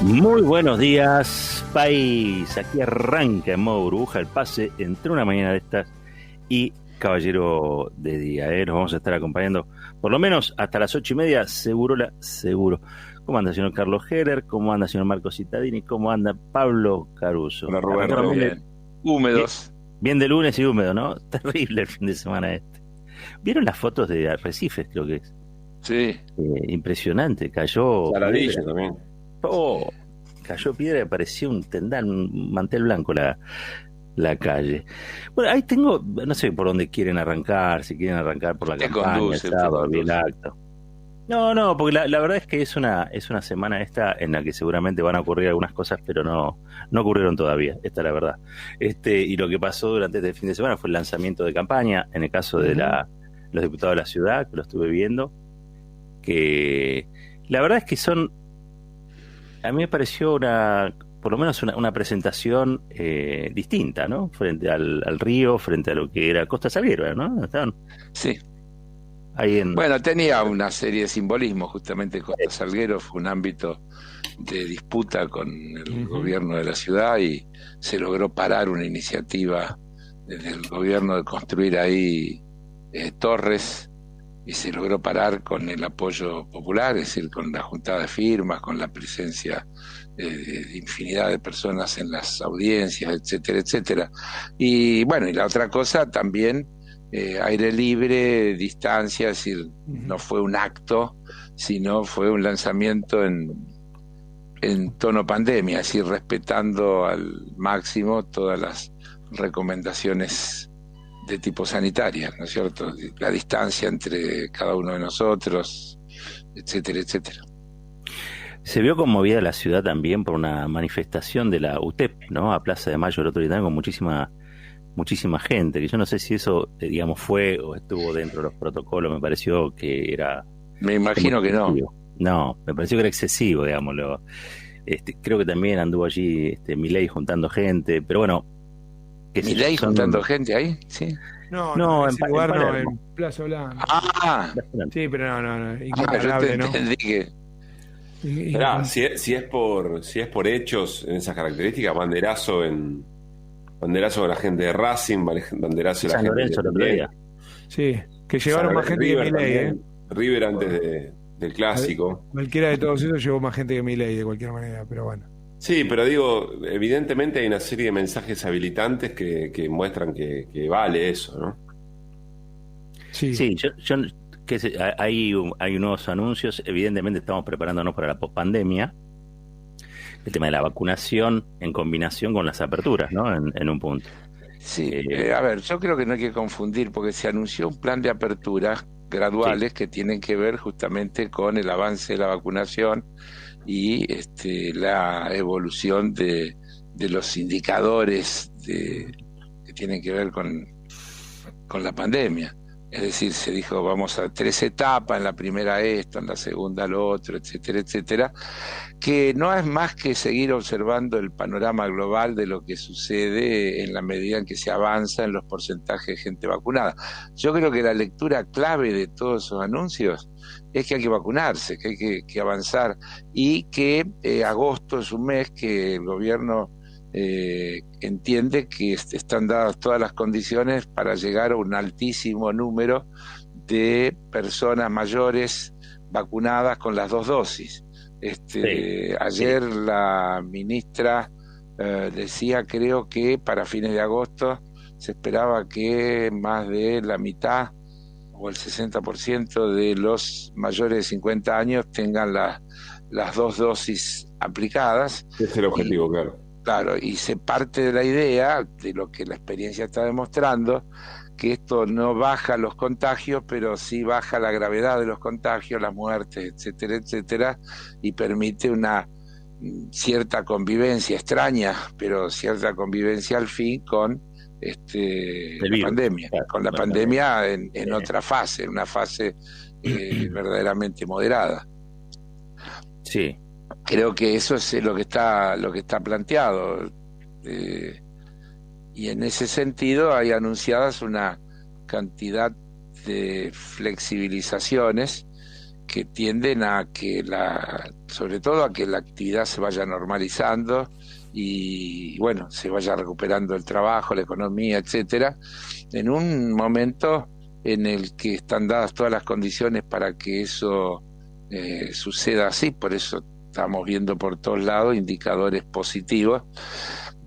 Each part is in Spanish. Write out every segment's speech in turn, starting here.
Muy buenos días, país. Aquí arranca en modo burbuja el pase entre una mañana de estas y caballero de día. Nos vamos a estar acompañando por lo menos hasta las 8:30, seguro. ¿Cómo anda, señor Carlos Heller? ¿Cómo anda, señor Marco Cittadini? ¿Cómo anda Pablo Caruso? Hola, Roberto. Bien. Húmedos. Bien de lunes y húmedo, ¿no? Terrible el fin de semana este. ¿Vieron las fotos de Arrecifes, creo que es? Sí. Impresionante, cayó Saladillo piedra. también. Cayó piedra y parecía un tendal, un mantel blanco la calle. Bueno, ahí tengo, no sé por dónde quieren arrancar, si quieren arrancar por la campaña, el sábado, el acto. No, porque la verdad es que es una semana esta en la que seguramente van a ocurrir algunas cosas, pero no ocurrieron todavía, esta es la verdad. Y lo que pasó durante este fin de semana fue el lanzamiento de campaña, en el caso de los diputados de la ciudad, que lo estuve viendo, que la verdad es que a mí me pareció por lo menos una presentación distinta, ¿no? Frente al río, frente a lo que era Costa Salguero, ¿no? Estaban Sí. ahí Bueno, tenía una serie de simbolismos, justamente Costa Salguero fue un ámbito de disputa con el gobierno de la ciudad y se logró parar una iniciativa del gobierno de construir ahí torres, y se logró parar con el apoyo popular, es decir, con la juntada de firmas, con la presencia de infinidad de personas en las audiencias, etcétera, etcétera. Y bueno, y la otra cosa también, aire libre, distancia, es decir, no fue un acto, sino fue un lanzamiento en tono pandemia, es decir, respetando al máximo todas las recomendaciones de tipo sanitaria, ¿no es cierto? La distancia entre cada uno de nosotros, etcétera, etcétera. Se vio conmovida la ciudad también por una manifestación de la UTEP, ¿no? A Plaza de Mayo el otro día también, con muchísima gente, que yo no sé si eso, digamos, fue o estuvo dentro de los protocolos, me pareció que era... Me imagino que no. No, me pareció que era excesivo, digámoslo. Creo que también anduvo allí Milei juntando gente, pero bueno... ¿Milei juntando gente ahí? Sí. No, en lugar no, en Plaza Blanca. Sí, pero no. Incomparable, ¿no? Entendí que... Esperá, si es por hechos en esas características, banderazo con la gente de Racing, banderazo de la San gente Lorenzo, de Sí, que llevaron más gente que Milei, River antes del clásico. Cualquiera de todos esos llevó más gente que Milei, de cualquier manera, pero bueno. Sí, pero digo, evidentemente hay una serie de mensajes habilitantes que muestran que vale eso, ¿no? Sí, hay nuevos anuncios. Evidentemente estamos preparándonos para la pospandemia. El tema de la vacunación en combinación con las aperturas, ¿no? En un punto. Sí, a ver, yo creo que no hay que confundir, porque se anunció un plan de aperturas graduales que tienen que ver justamente con el avance de la vacunación y la evolución de los indicadores que tienen que ver con la pandemia. Es decir, se dijo vamos a 3 etapas, en la primera esto, en la segunda lo otro, etcétera, etcétera, que no es más que seguir observando el panorama global de lo que sucede en la medida en que se avanza en los porcentajes de gente vacunada. Yo creo que la lectura clave de todos esos anuncios es que hay que vacunarse, que hay que avanzar, y que agosto es un mes que el gobierno entiende que están dadas todas las condiciones para llegar a un altísimo número de personas mayores vacunadas con las 2 dosis. Ayer la ministra decía, creo que para fines de agosto se esperaba que más de la mitad o el 60% de los mayores de 50 años tengan las 2 dosis aplicadas. Ese es el objetivo, claro. Claro, y se parte de la idea, de lo que la experiencia está demostrando, que esto no baja los contagios, pero sí baja la gravedad de los contagios, las muertes, etcétera, etcétera, y permite una cierta convivencia extraña, pero cierta convivencia al fin con la pandemia, con la pandemia en otra fase, en una fase verdaderamente moderada. Sí. Creo que eso es lo que está planteado, y en ese sentido hay anunciadas una cantidad de flexibilizaciones que tienden a que sobre todo a que la actividad se vaya normalizando y bueno, se vaya recuperando el trabajo, la economía, etcétera, en un momento en el que están dadas todas las condiciones para que eso suceda así. Por eso estamos viendo por todos lados indicadores positivos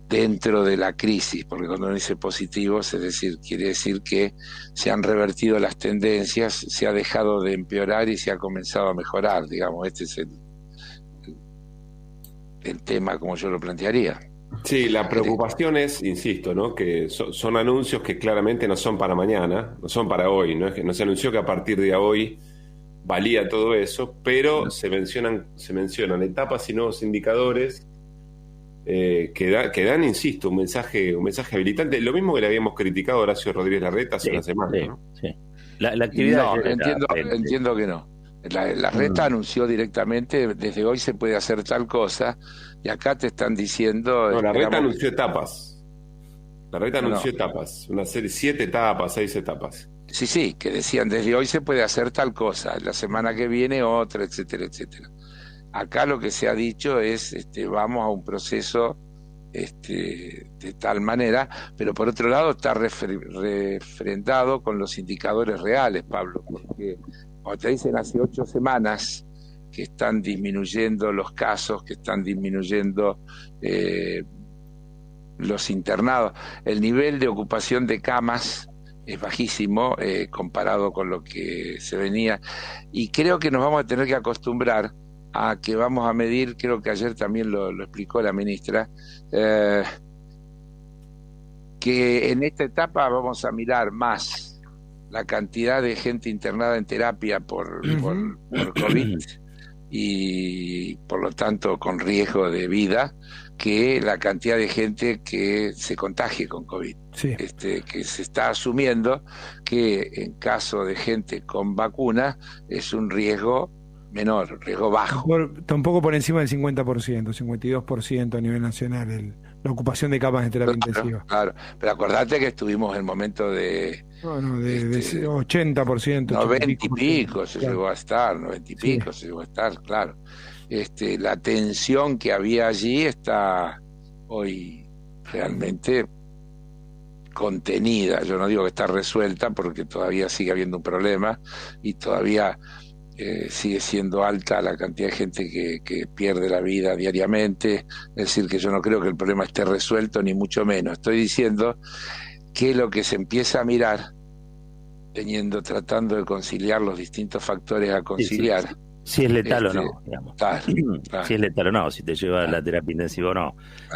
dentro de la crisis, porque cuando uno dice positivos, es decir, quiere decir que se han revertido las tendencias, se ha dejado de empeorar y se ha comenzado a mejorar, digamos. Este es el tema como yo lo plantearía. Sí, la preocupación es, insisto, ¿no? Que son anuncios que claramente no son para mañana, no son para hoy, no es que no se anunció que a partir de hoy valía todo eso, pero se mencionan etapas y nuevos indicadores que dan, insisto, un mensaje habilitante, lo mismo que le habíamos criticado a Horacio Rodríguez Larreta hace una semana, ¿no? Sí. La actividad entiendo que no. La Reta anunció directamente, desde hoy se puede hacer tal cosa, y acá te están diciendo... No, la Reta anunció etapas. La Reta anunció etapas, una serie, 7 etapas, 6 etapas. Sí, que decían, desde hoy se puede hacer tal cosa, la semana que viene otra, etcétera, etcétera. Acá lo que se ha dicho es, vamos a un proceso de tal manera, pero por otro lado está refrendado con los indicadores reales, Pablo, porque cuando te dicen hace 8 semanas que están disminuyendo los casos, que están disminuyendo los internados, el nivel de ocupación de camas es bajísimo comparado con lo que se venía, y creo que nos vamos a tener que acostumbrar a que vamos a medir, creo que ayer también lo explicó la ministra, que en esta etapa vamos a mirar más la cantidad de gente internada en terapia por COVID y por lo tanto con riesgo de vida, que la cantidad de gente que se contagie con COVID. Sí. Que se está asumiendo que en caso de gente con vacuna es un riesgo menor, riesgo bajo. Tampoco por encima del 50%, 52% a nivel nacional la ocupación de camas de terapia intensiva. Claro, pero acordate que estuvimos en momentos de... Bueno, de 80%. 90 y pico se llegó a estar, 90 y pico se llegó a estar, claro. La tensión que había allí está hoy realmente contenida. Yo no digo que está resuelta porque todavía sigue habiendo un problema y todavía sigue siendo alta la cantidad de gente que pierde la vida diariamente. Es decir, que yo no creo que el problema esté resuelto, ni mucho menos. Estoy diciendo que lo que se empieza a mirar, tratando de conciliar los distintos factores a conciliar. Si es letal o no, digamos. Claro. Si es letal o no, si te lleva a la terapia intensiva o no.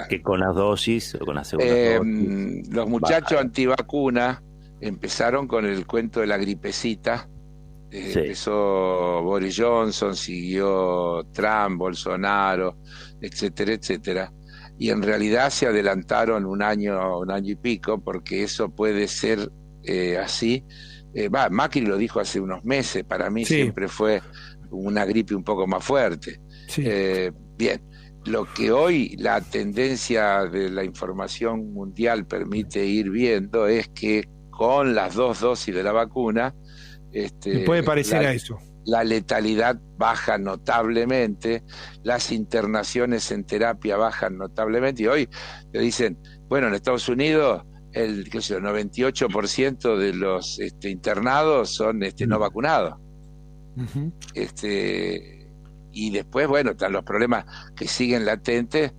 Que con las dosis o con la segunda dosis. Los muchachos antivacunas empezaron con el cuento de la gripecita. Empezó Boris Johnson, siguió Trump, Bolsonaro, etcétera, etcétera. Y en realidad se adelantaron un año y pico, porque eso puede ser así. Macri lo dijo hace unos meses, para mí siempre fue una gripe un poco más fuerte. Bien, lo que hoy la tendencia de la información mundial permite ir viendo es que con las 2 dosis de la vacuna puede parecer a eso. La letalidad baja notablemente, las internaciones en terapia bajan notablemente, y hoy te dicen, bueno, en Estados Unidos el 98% de los internados son no vacunados. Uh-huh. Y después, bueno, están los problemas que siguen latentes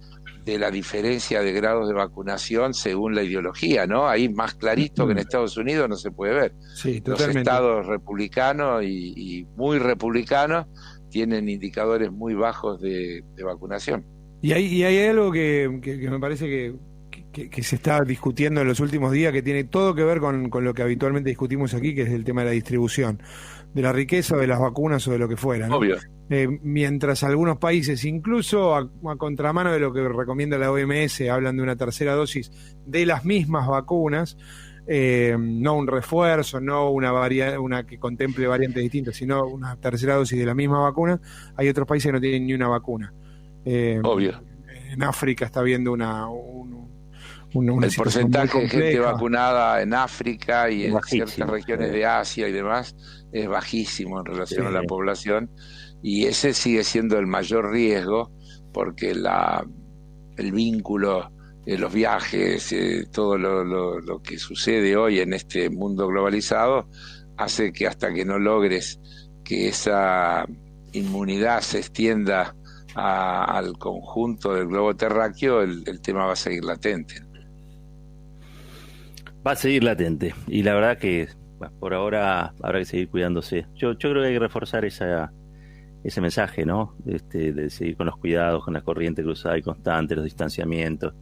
de la diferencia de grados de vacunación según la ideología, ¿no? Ahí más clarito que en Estados Unidos no se puede ver. Sí, los estados republicanos y muy republicanos tienen indicadores muy bajos de vacunación. Y hay algo que me parece que se está discutiendo en los últimos días, que tiene todo que ver con lo que habitualmente discutimos aquí, que es el tema de la distribución de la riqueza, de las vacunas o de lo que fuera, ¿no? Obvio. Mientras algunos países, incluso a contramano de lo que recomienda la OMS, hablan de una tercera dosis de las mismas vacunas, no un refuerzo, no una que contemple variantes distintas, sino una tercera dosis de la misma vacuna. Hay otros países que no tienen ni una vacuna. Obvio. En África está habiendo el porcentaje de gente vacunada en África y en bajísimo, ciertas regiones de Asia y demás es bajísimo en relación a la población, y ese sigue siendo el mayor riesgo, porque el vínculo, los viajes, todo lo que sucede hoy en este mundo globalizado hace que hasta que no logres que esa inmunidad se extienda al conjunto del globo terráqueo, el tema va a seguir latente. Va a seguir latente, y la verdad que por ahora habrá que seguir cuidándose. Yo creo que hay que reforzar ese mensaje, ¿no? De seguir con los cuidados, con la corriente cruzada y constante, los distanciamientos,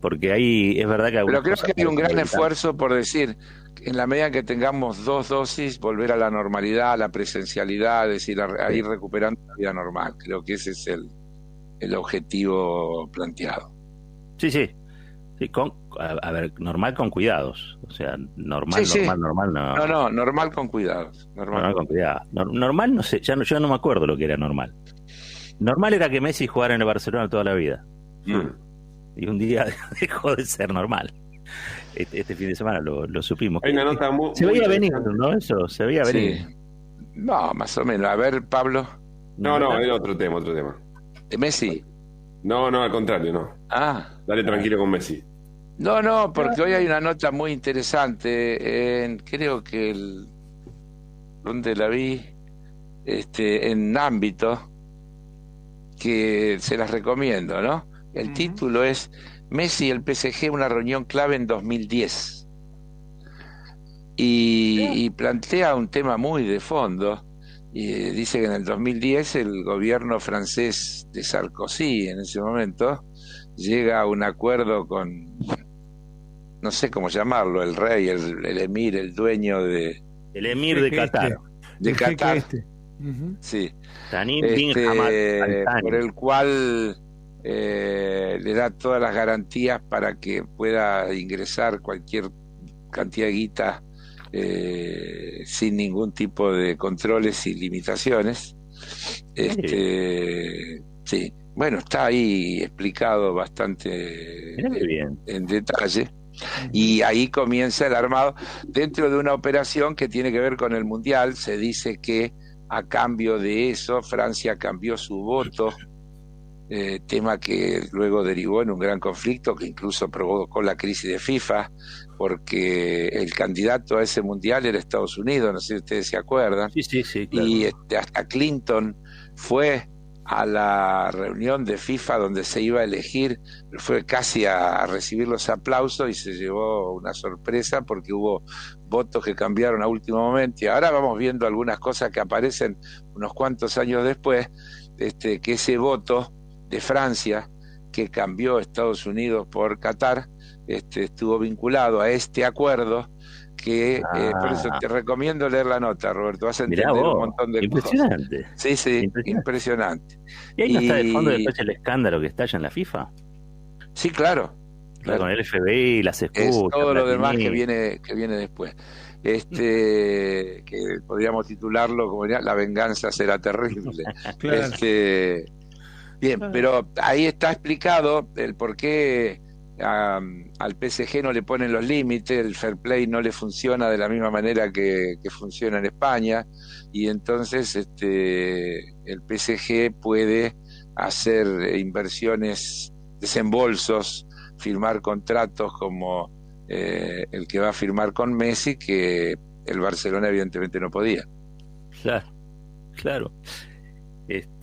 porque ahí es verdad que... Pero creo que hay un gran esfuerzo por decir, en la medida que tengamos 2 dosis, volver a la normalidad, a la presencialidad, es decir, a ir recuperando la vida normal. Creo que ese es el objetivo planteado. Sí, a ver, normal con cuidados, o sea, normal no. No, normal con cuidados. Normal con cuidados. Normal, no sé, yo no me acuerdo lo que era normal. Normal era que Messi jugara en el Barcelona toda la vida. Y un día dejó de ser normal. Este fin de semana lo supimos. Hay una nota se veía venir, ¿no? Eso, se veía venir. Sí. No, más o menos. A ver, Pablo. No, era otro tema. ¿De Messi? No, al contrario, no. Dale tranquilo con Messi. No, porque hoy hay una nota muy interesante creo que ¿dónde la vi? En Ámbito, que se las recomiendo, ¿no? El título es Messi y el PSG, una reunión clave en 2010. Y plantea un tema muy de fondo. Y dice que en el 2010 el gobierno francés de Sarkozy, en ese momento, llega a un acuerdo con, no sé cómo llamarlo, el rey, el emir, el dueño de... El emir de Qatar. De Qatar. Sí. Tamim bin Hamad Al Thani. Por el cual le da todas las garantías para que pueda ingresar cualquier cantidad de guita sin ningún tipo de controles y limitaciones. Sí, bueno, está ahí explicado bastante en detalle, y ahí comienza el armado dentro de una operación que tiene que ver con el Mundial. Se dice que a cambio de eso Francia cambió su voto, tema que luego derivó en un gran conflicto que incluso provocó la crisis de FIFA, porque el candidato a ese mundial era Estados Unidos, no sé si ustedes se acuerdan. Sí, claro. Y hasta Clinton fue a la reunión de FIFA donde se iba a elegir, fue casi a recibir los aplausos y se llevó una sorpresa porque hubo votos que cambiaron a último momento, y ahora vamos viendo algunas cosas que aparecen unos cuantos años después, que ese voto de Francia que cambió Estados Unidos por Qatar estuvo vinculado a este acuerdo que por eso te recomiendo leer la nota, Roberto, vas a entender un montón de impresionante. Cosas. Sí, impresionante. ¿Y ahí no está de fondo después el escándalo que estalla en la FIFA? Sí, claro. Con el FBI, las escuchas, es todo lo demás que viene después. Que podríamos titularlo como la venganza será terrible. Claro. Bien, pero ahí está explicado el por qué al PSG no le ponen los límites, el fair play no le funciona de la misma manera que funciona en España, y entonces el PSG puede hacer inversiones, desembolsos, firmar contratos como el que va a firmar con Messi, que el Barcelona evidentemente no podía. Claro.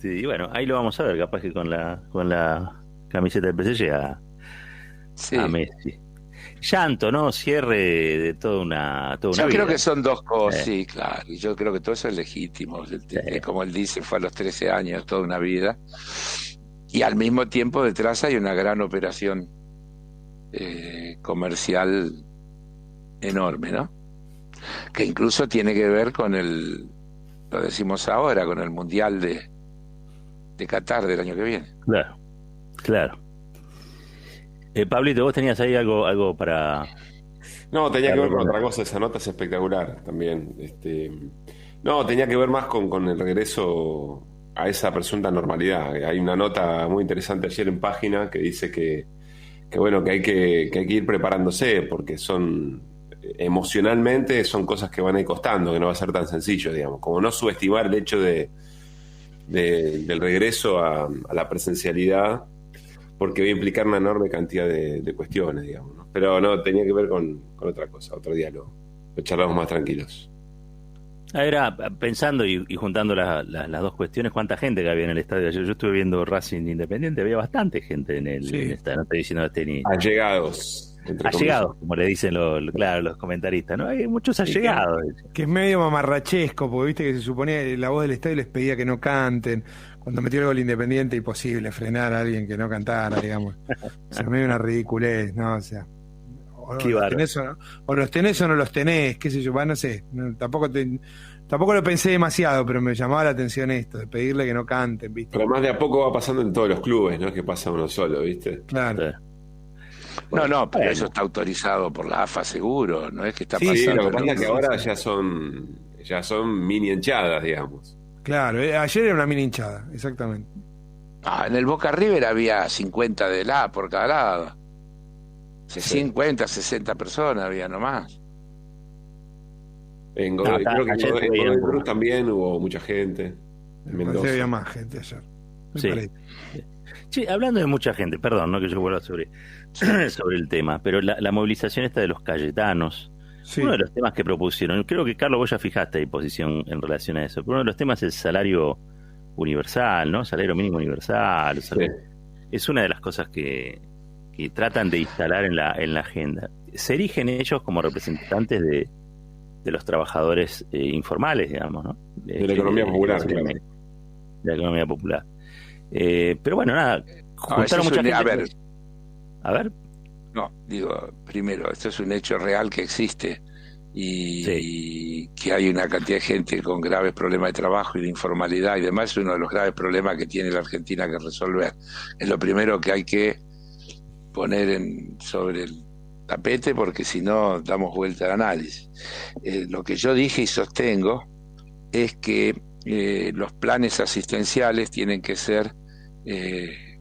Y bueno, ahí lo vamos a ver, capaz que con la camiseta del PSG a Messi. Llanto, ¿no? Cierre de toda una yo vida. Creo que son dos cosas, sí, claro. Y yo creo que todo eso es legítimo. Como él dice, fue a los 13 años, toda una vida. Y al mismo tiempo detrás hay una gran operación comercial enorme, ¿no? Que incluso tiene que ver con lo decimos ahora, con el Mundial de Qatar del año que viene. Claro. Pablito, vos tenías ahí algo para... No, tenía que ver con otra cosa, esa nota es espectacular también. No, tenía que ver más con el regreso a esa presunta normalidad. Hay una nota muy interesante ayer en Página que dice que bueno, que hay que ir preparándose, porque emocionalmente son cosas que van a ir costando, que no va a ser tan sencillo, digamos, como no subestimar el hecho del regreso a la presencialidad, porque va a implicar una enorme cantidad de cuestiones, digamos, ¿no? Pero no, tenía que ver con otra cosa, otro día lo charlamos más tranquilos. Ahora, pensando y juntando las dos cuestiones, ¿cuánta gente que había en el estadio ayer? Yo estuve viendo Racing Independiente, había bastante gente en el estadio, no estoy diciendo ni... Allegados. Allegados, como le dicen los comentaristas, ¿no? Hay muchos allegados. Que es medio mamarrachesco, porque viste que se suponía que la voz del estadio les pedía que no canten. Cuando metió el gol Independiente, imposible frenar a alguien que no cantara, digamos. Se me dio una ridiculez, ¿no? O sea, o los tenés o no los tenés, qué sé yo, no sé. Tampoco lo pensé demasiado, pero me llamaba la atención esto, de pedirle que no canten, ¿viste? Pero más de a poco va pasando en todos los clubes, ¿no? Es que pasa uno solo, ¿viste? Claro. Sí. No, pero eso está autorizado por la AFA seguro, no es que está pasando. Sí, lo que pasa es que ahora ya son mini hinchadas, digamos. Claro, ayer era una mini hinchada, exactamente. En el Boca River había 50 por cada lado. 50, 60 personas había nomás. Creo que en Godoy Cruz también hubo mucha gente. En Mendoza había más gente ayer. Sí, hablando de mucha gente, perdón, no que yo vuelva sobre el tema, pero la movilización esta de los cayetanos, uno de los temas que propusieron, creo que Carlos vos ya fijaste ahí posición en relación a eso, pero uno de los temas es el salario universal, ¿no? Salario mínimo universal. Es una de las cosas que tratan de instalar en la agenda. Se erigen ellos como representantes de los trabajadores informales, digamos, ¿no? De la economía popular, claro. De la economía popular. Pero bueno, nada, juntaron mucha gente. A ver. No, digo, primero, esto es un hecho real que existe y que hay una cantidad de gente con graves problemas de trabajo y de informalidad y demás. Es uno de los graves problemas que tiene la Argentina que resolver. Es lo primero que hay que poner sobre el tapete, porque si no damos vuelta al análisis. Lo que yo dije y sostengo es que los planes asistenciales tienen que ser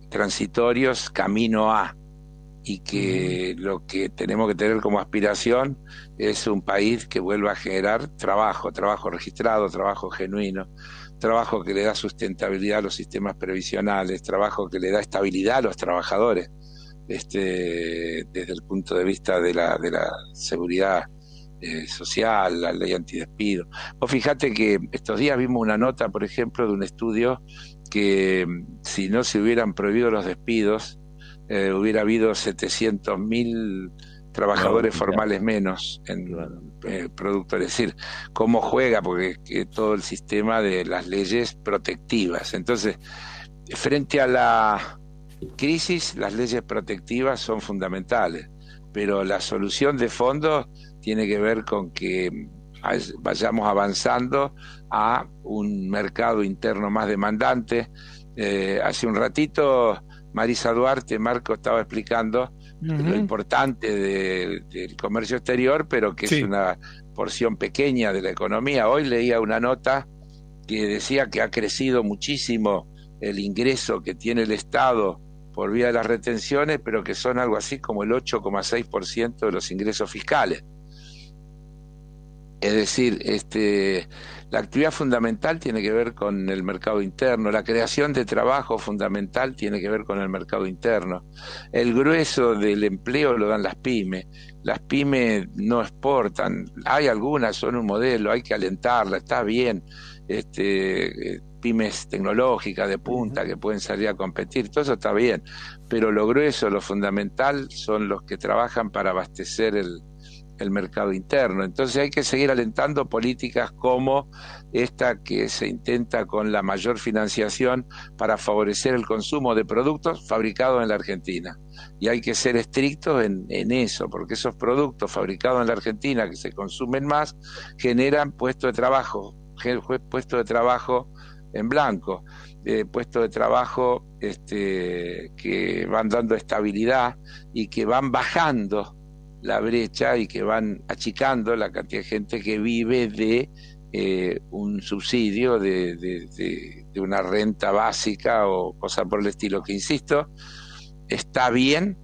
transitorios camino a, y que lo que tenemos que tener como aspiración es un país que vuelva a generar trabajo registrado, trabajo genuino, trabajo que le da sustentabilidad a los sistemas previsionales, trabajo que le da estabilidad a los trabajadores, desde el punto de vista de la seguridad social, la ley antidespido. Vos fijate que estos días vimos una nota, por ejemplo, de un estudio que si no se hubieran prohibido los despidos, hubiera habido 700.000 trabajadores formales menos en producto. Es decir, cómo juega, porque todo el sistema de las leyes protectivas. Entonces, frente a la crisis, las leyes protectivas son fundamentales, pero la solución de fondo tiene que ver con que vayamos avanzando a un mercado interno más demandante. Hace un ratito Marisa Duarte, Marco, estaba explicando lo importante del comercio exterior, pero que es una porción pequeña de la economía. Hoy leía una nota que decía que ha crecido muchísimo el ingreso que tiene el Estado por vía de las retenciones, pero que son algo así como el 8,6% de los ingresos fiscales. Es decir, la actividad fundamental tiene que ver con el mercado interno, la creación de trabajo fundamental tiene que ver con el mercado interno. El grueso del empleo lo dan las pymes no exportan, hay algunas, son un modelo, hay que alentarlas, está bien, pymes tecnológicas de punta que pueden salir a competir, todo eso está bien, pero lo grueso, lo fundamental son los que trabajan para abastecer el mercado interno. Entonces hay que seguir alentando políticas como esta que se intenta con la mayor financiación para favorecer el consumo de productos fabricados en la Argentina. Y hay que ser estrictos en eso, porque esos productos fabricados en la Argentina que se consumen más generan puestos de trabajo en blanco, puestos de trabajo que van dando estabilidad y que van bajando la brecha y que van achicando la cantidad de gente que vive de un subsidio, de una renta básica o cosa por el estilo, que insisto, está bien,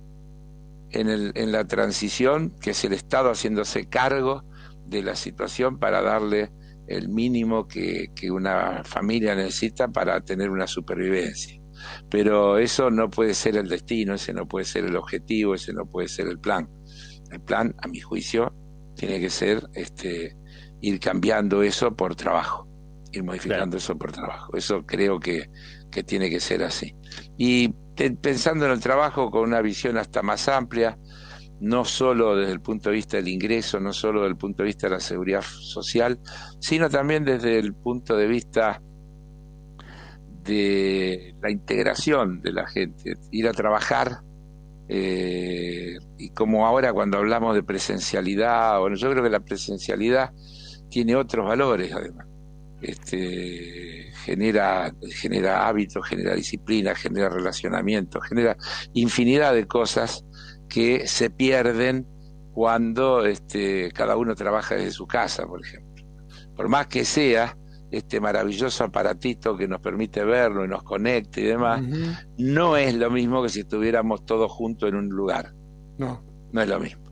en la transición, que es el Estado haciéndose cargo de la situación para darle el mínimo que una familia necesita para tener una supervivencia. Pero eso no puede ser el destino, ese no puede ser el objetivo, ese no puede ser el plan. El plan, a mi juicio, tiene que ser ir cambiando eso por trabajo, ir modificando eso por trabajo. Eso creo que tiene que ser así. Y pensando en el trabajo con una visión hasta más amplia, no solo desde el punto de vista del ingreso, no solo desde el punto de vista de la seguridad social, sino también desde el punto de vista de la integración de la gente, ir a trabajar, y como ahora cuando hablamos de presencialidad, bueno, yo creo que la presencialidad tiene otros valores además. Genera hábitos, genera disciplina, genera relacionamiento, genera infinidad de cosas que se pierden cuando cada uno trabaja desde su casa, por ejemplo. Por más que sea este maravilloso aparatito que nos permite verlo y nos conecte y demás, no es lo mismo que si estuviéramos todos juntos en un lugar. No es lo mismo.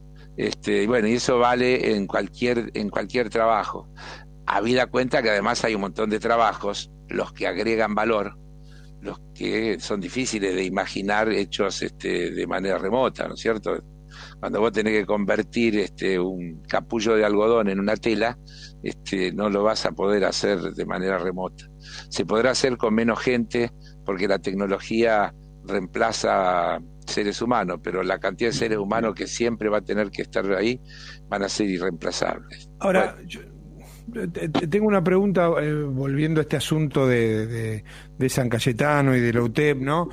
Bueno, y eso vale en cualquier trabajo. Habida cuenta que además hay un montón de trabajos, los que agregan valor, los que son difíciles de imaginar hechos de manera remota, ¿no es cierto? Cuando vos tenés que convertir un capullo de algodón en una tela, no lo vas a poder hacer de manera remota. Se podrá hacer con menos gente porque la tecnología reemplaza seres humanos, pero la cantidad de seres humanos que siempre va a tener que estar ahí van a ser irreemplazables. Ahora, tengo una pregunta, volviendo a este asunto de San Cayetano y de la UTEP, ¿no?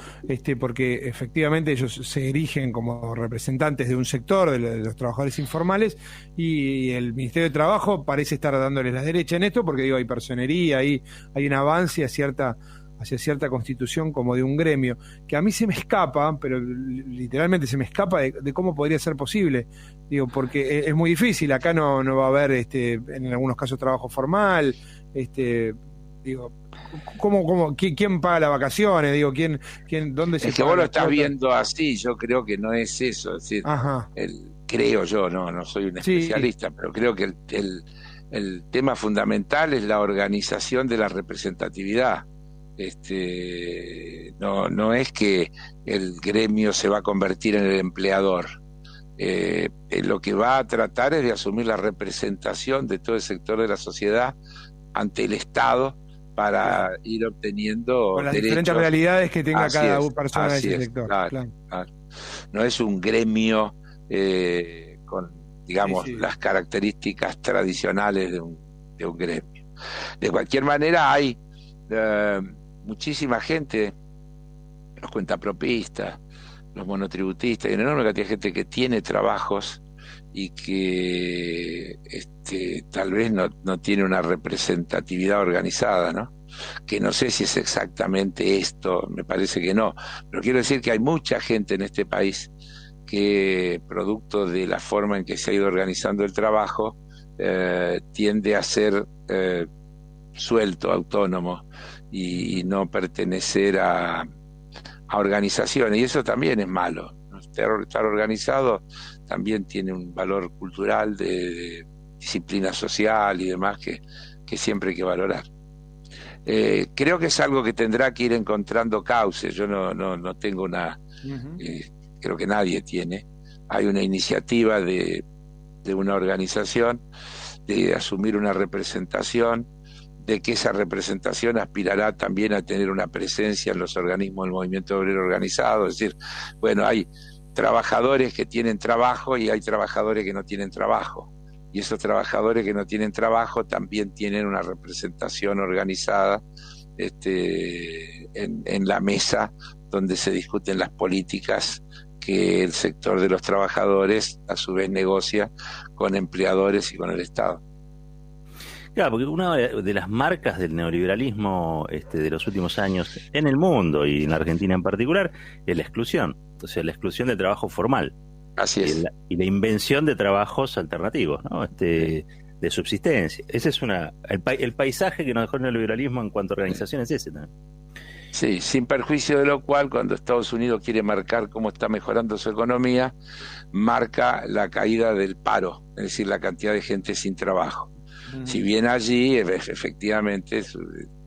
Porque efectivamente ellos se erigen como representantes de un sector, de los trabajadores informales, y el Ministerio de Trabajo parece estar dándoles la derecha en esto, porque digo, hay personería, hay un avance hacia cierta constitución como de un gremio, que a mí se me escapa, pero literalmente se me escapa de cómo podría ser posible. Digo, porque es muy difícil, acá no va a haber en algunos casos trabajo formal, digo, ¿quién paga las vacaciones? Digo, ¿dónde se es que vos lo estás viendo así, yo creo que no es eso, es decir, creo yo, no soy un especialista, pero creo que el tema fundamental es la organización de la representatividad. No es que el gremio se va a convertir en el empleador. Lo que va a tratar es de asumir la representación de todo el sector de la sociedad ante el Estado para ir obteniendo con las derechos. Diferentes realidades que tenga cada persona de ese sector. Claro. No es un gremio con, digamos, las características tradicionales de un gremio. De cualquier manera, hay muchísima gente, los cuentapropistas, los monotributistas, y una enorme cantidad de gente que tiene trabajos y que tal vez no tiene una representatividad organizada, ¿no? Que no sé si es exactamente esto, me parece que no, pero quiero decir que hay mucha gente en este país que, producto de la forma en que se ha ido organizando el trabajo, tiende a ser suelto, autónomo, y no pertenecer a organizaciones, y eso también es malo. Estar organizado también tiene un valor cultural de disciplina social y demás que siempre hay que valorar. Creo que es algo que tendrá que ir encontrando cauces. Yo no tengo creo que nadie tiene. Hay una iniciativa de una organización de asumir una representación, de que esa representación aspirará también a tener una presencia en los organismos del movimiento obrero organizado. Es decir, bueno, hay trabajadores que tienen trabajo y hay trabajadores que no tienen trabajo. Y esos trabajadores que no tienen trabajo también tienen una representación organizada en la mesa donde se discuten las políticas que el sector de los trabajadores a su vez negocia con empleadores y con el Estado. Claro, porque una de las marcas del neoliberalismo de los últimos años en el mundo y en la Argentina en particular es la exclusión, o sea, la exclusión del trabajo formal. Así es. Y la invención de trabajos alternativos, ¿no? De subsistencia. Ese es el paisaje que nos dejó el neoliberalismo en cuanto a organización es ese también. Sí, sin perjuicio de lo cual, cuando Estados Unidos quiere marcar cómo está mejorando su economía, marca la caída del paro, es decir, la cantidad de gente sin trabajo. Si bien allí efectivamente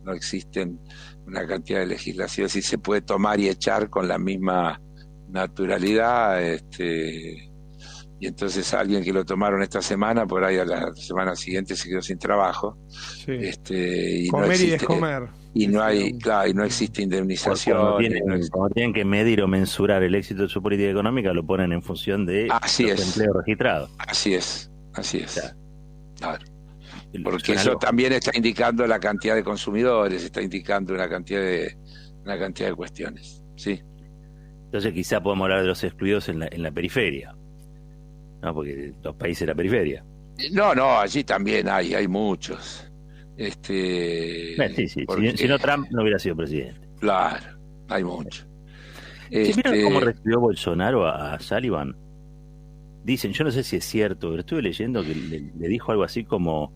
no existen una cantidad de legislación, si se puede tomar y echar con la misma naturalidad, y entonces alguien que lo tomaron esta semana, por ahí a la semana siguiente se quedó sin trabajo. Sí. Y comer no existe, y descomer. Y no hay, claro, y no existe indemnización. Cuando tienen que medir o mensurar el éxito de su política económica, lo ponen en función de los empleos registrados. Así es. Claro. Porque Suena eso loco. también está indicando la cantidad de consumidores, está indicando una cantidad de cuestiones. Sí. Entonces quizá podemos hablar de los excluidos en la periferia, ¿no? Porque los países de la periferia. No, allí también hay muchos. Sí. Porque, si no, Trump no hubiera sido presidente. Claro, hay muchos. ¿Vieron cómo recibió Bolsonaro a Sullivan? Dicen, yo no sé si es cierto, pero estuve leyendo que le dijo algo así como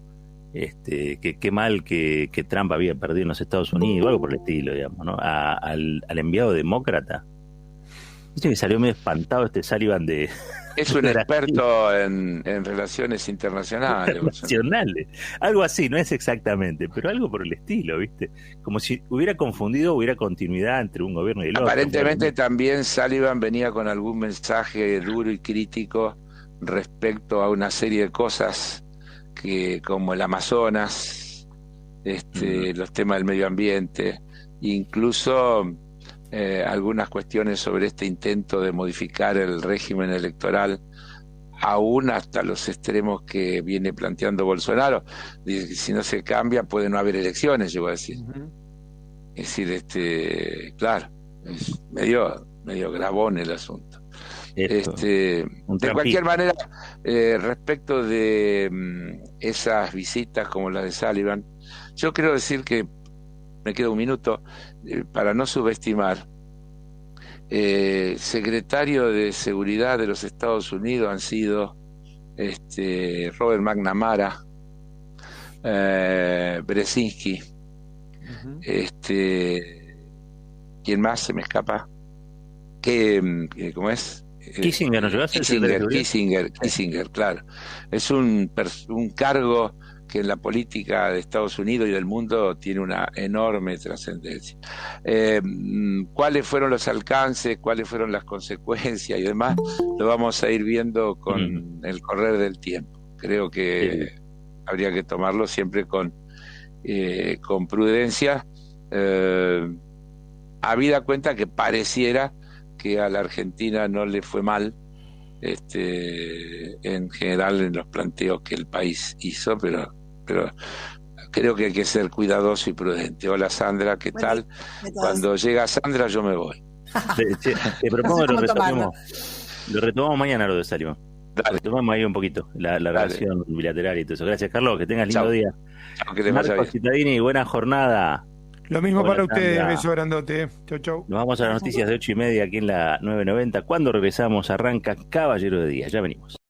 que qué mal que Trump había perdido en los Estados Unidos, algo por el estilo, digamos, ¿no? Al enviado demócrata. Dice que salió medio espantado Sullivan de... Es un experto en relaciones internacionales. Algo así, no es exactamente, pero algo por el estilo, ¿viste? Como si hubiera confundido, hubiera continuidad entre un gobierno y el otro. Aparentemente también Sullivan venía con algún mensaje duro y crítico respecto a una serie de cosas como el Amazonas, los temas del medio ambiente, incluso algunas cuestiones sobre este intento de modificar el régimen electoral, aún hasta los extremos que viene planteando Bolsonaro. Dice que si no se cambia puede no haber elecciones, llegó a decir. Es decir, claro, es medio grabón el asunto. De cualquier manera, respecto de esas visitas como la de Sullivan, yo quiero decir que me queda un minuto para no subestimar. Secretario de Seguridad de los Estados Unidos han sido Robert McNamara, Brzezinski, ¿quién más se me escapa? ¿Cómo es? Kissinger, ¿no llegó a ser Kissinger, claro. Es un cargo que en la política de Estados Unidos y del mundo tiene una enorme trascendencia. ¿Cuáles fueron los alcances, cuáles fueron las consecuencias y demás? Lo vamos a ir viendo con el correr del tiempo. Creo que habría que tomarlo siempre con prudencia, habida cuenta que pareciera que a la Argentina no le fue mal en general en los planteos que el país hizo, pero creo que hay que ser cuidadoso y prudente. Hola Sandra, ¿qué tal? Cuando llega Sandra yo me voy. Te propongo que lo retomamos mañana lo de Sullivan. Retomamos ahí un poquito la relación bilateral y todo eso. Gracias, Carlos, que tengas lindo día. Chao, que te vaya Marcos bien. Cittadini, buena jornada. Lo mismo para ustedes, Sandra. beso grandote. Chau. Nos vamos a las noticias de 8:30 aquí en la 990. Cuando regresamos arranca Caballero de Día. Ya venimos.